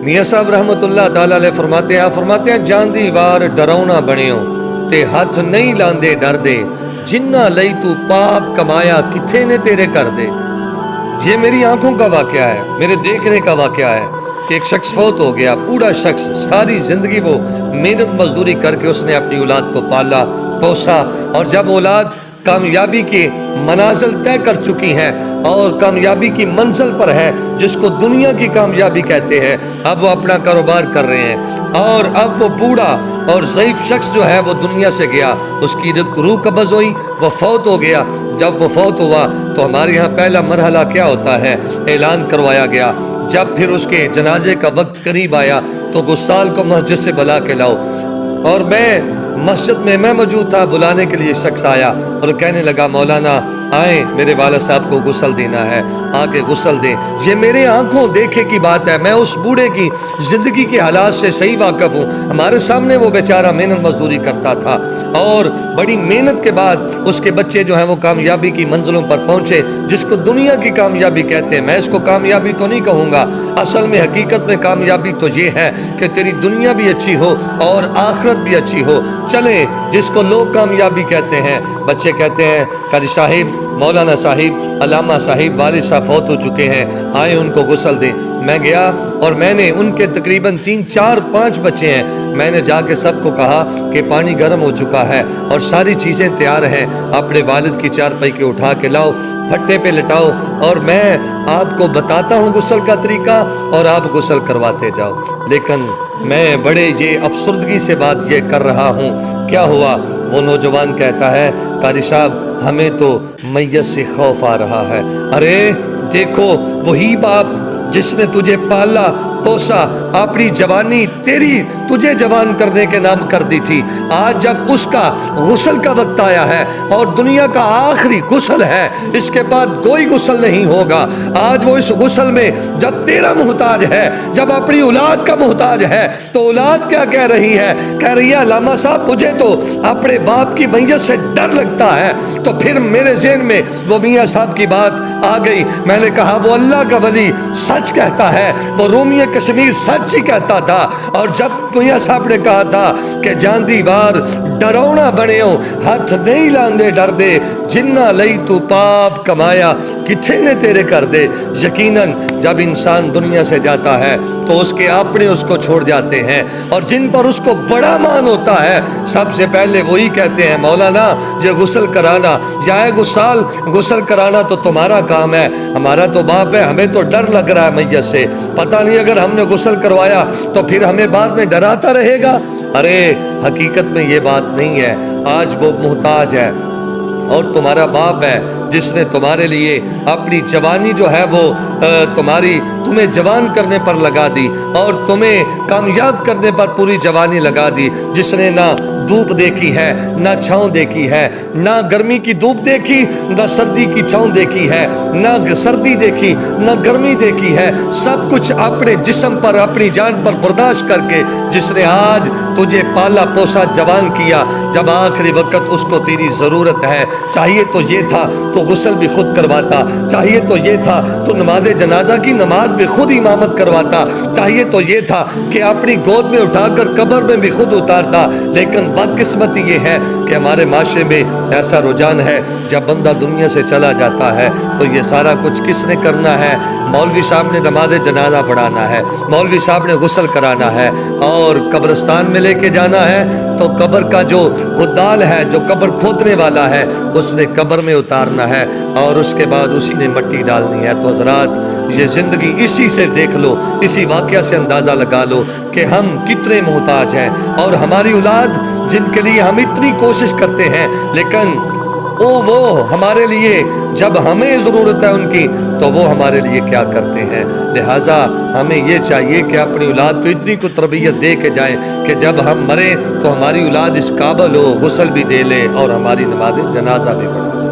میاں صاحب رحمت اللہ تعالی علیہ فرماتے ہیں جان دی وار ڈرونا بنیو تے ہاتھ نہیں لاندے ڈر دے، جنہ لئی تو پاپ کمایا کتھے نے تیرے کر دے۔ یہ میری آنکھوں کا واقعہ ہے، میرے دیکھنے کا واقعہ ہے کہ ایک شخص فوت ہو گیا، بوڑھا شخص، ساری زندگی وہ محنت مزدوری کر کے اس نے اپنی اولاد کو پالا پوسا، اور جب اولاد کامیابی کی منازل طے کر چکی ہیں اور کامیابی کی منزل پر ہے جس کو دنیا کی کامیابی کہتے ہیں، اب وہ اپنا کاروبار کر رہے ہیں، اور اب وہ بوڑھا اور ضعیف شخص جو ہے وہ دنیا سے گیا، اس کی روح قبض ہوئی، وہ فوت ہو گیا۔ جب وہ فوت ہوا تو ہمارے ہاں پہلا مرحلہ کیا ہوتا ہے؟ اعلان کروایا گیا۔ جب پھر اس کے جنازے کا وقت قریب آیا تو غسال کو مسجد سے بلا کے لاؤ، اور مسجد میں میں موجود تھا، بلانے کے لیے شخص آیا اور کہنے لگا مولانا آئیں، میرے والد صاحب کو غسل دینا ہے، آگے غسل دیں۔ یہ میرے آنکھوں دیکھے کی بات ہے، میں اس بوڑھے کی زندگی کے حالات سے صحیح واقف ہوں۔ ہمارے سامنے وہ بیچارہ محنت مزدوری کرتا تھا اور بڑی محنت کے بعد اس کے بچے جو ہیں وہ کامیابی کی منزلوں پر پہنچے، جس کو دنیا کی کامیابی کہتے ہیں۔ میں اس کو کامیابی تو نہیں کہوں گا، اصل میں حقیقت میں کامیابی تو یہ ہے کہ تیری دنیا بھی اچھی ہو اور آخرت بھی اچھی ہو۔ چلیں، جس کو لوگ کامیابی کہتے ہیں، بچے کہتے ہیں قاری صاحب، مولانا صاحب، علامہ صاحب، والد صاحب فوت ہو چکے ہیں، آئیں ان کو غسل دیں۔ میں گیا اور میں نے ان کے تقریباً 3 4 5 بچے ہیں، میں نے جا کے سب کو کہا کہ پانی گرم ہو چکا ہے اور ساری چیزیں تیار ہیں، اپنے والد کی چارپائی کے اٹھا کے لاؤ، پھٹے پہ لٹاؤ، اور میں آپ کو بتاتا ہوں غسل کا طریقہ اور آپ غسل کرواتے جاؤ۔ لیکن میں بڑے یہ افسردگی سے بات یہ کر رہا ہوں، کیا ہوا؟ وہ نوجوان کہتا ہے قاری صاحب ہمیں تو میت سے خوف آ رہا ہے۔ ارے دیکھو، وہی باپ جس نے تجھے پالا پوسا، اپنی جوانی تیری تجھے جوان کرنے کے نام کر دی تھی، آج جب اس کا غسل کا وقت آیا ہے اور دنیا کا آخری غسل ہے، اس کے بعد کوئی غسل نہیں ہوگا، آج وہ اس غسل میں جب تیرا محتاج ہے، جب اپنی اولاد کا محتاج ہے، تو اولاد کیا کہہ رہی ہے؟ کہہ رہی ہے علامہ صاحب مجھے تو اپنے باپ کی میت سے ڈر لگتا ہے۔ تو پھر میرے ذہن میں وہ میاں صاحب کی بات آ گئی، میں نے کہا وہ اللہ کا ولی سچ کہتا ہے، وہ رومی کشمیر سچ ہی کہتا تھا۔ اور جب میاں صاحب نے کہا تھا کہ جان دی وار ڈرونا بنیو، ہاتھ نہیں لاندے ڈر دے، جنہ لئی تو پاپ کمایا کتھے نے تیرے کر دے۔ یقیناً جب انسان دنیا سے جاتا ہے تو اس کے اپنے اس کو چھوڑ جاتے ہیں، اور جن پر اس کو بڑا مان ہوتا ہے سب سے پہلے وہی کہتے ہیں مولانا یہ غسل کرانا یا غسل کرانا تو تمہارا کام ہے، ہمارا تو باپ ہے، ہمیں تو ڈر لگ رہا ہے میت سے، پتہ نہیں اگر ہم نے غسل کروایا تو پھر ہمیں بعد میں ڈراتا رہے گا۔ ارے حقیقت میں یہ بات نہیں ہے، آج وہ محتاج ہے اور تمہارا باپ ہے جس نے تمہارے لیے اپنی جوانی جو ہے وہ تمہیں جوان کرنے پر لگا دی اور تمہیں کامیاب کرنے پر پوری جوانی لگا دی، جس نے نہ دھوپ دیکھی ہے، نہ چھاؤں دیکھی ہے، نہ گرمی کی دھوپ دیکھی، نہ سردی کی چھاؤں دیکھی ہے، نہ سردی دیکھی، نہ گرمی دیکھی ہے، سب کچھ اپنے جسم پر اپنی جان پر برداشت کر کے جس نے آج تجھے پالا پوسا جوان کیا، جب آخری وقت اس کو تیری ضرورت ہے، چاہیے تو یہ تھا تو غسل بھی خود کرواتا، چاہیے تو یہ تھا تو نماز جنازہ کی نماز بھی خود امامت کرواتا، چاہیے تو یہ تھا کہ اپنی گود میں اٹھا کر قبر میں بھی خود اتارتا۔ لیکن بدقسمتی یہ ہے کہ ہمارے معاشرے میں ایسا رجحان ہے، جب بندہ دنیا سے چلا جاتا ہے تو یہ سارا کچھ کس نے کرنا ہے؟ مولوی صاحب نے نماز جنازہ پڑھانا ہے، مولوی صاحب نے غسل کرانا ہے، اور قبرستان میں لے کے جانا ہے تو قبر کا جو قدال ہے، جو قبر کھودنے والا ہے، اس نے قبر میں اتارنا ہے اور اس کے بعد اسی نے مٹی ڈالنی ہے۔ تو حضرات یہ زندگی اسی سے دیکھ لو، اسی واقعہ سے اندازہ لگا لو کہ ہم کتنے محتاج ہیں، اور ہماری اولاد جن کے لیے ہم اتنی کوشش کرتے ہیں، لیکن وہ ہمارے لیے جب ہمیں ضرورت ہے ان کی تو وہ ہمارے لیے کیا کرتے ہیں۔ لہٰذا ہمیں یہ چاہیے کہ اپنی اولاد کو اتنی کو تربیت دے کے جائیں کہ جب ہم مریں تو ہماری اولاد اس قابل ہو، غسل بھی دے لے اور ہماری نماز جنازہ بھی پڑھے۔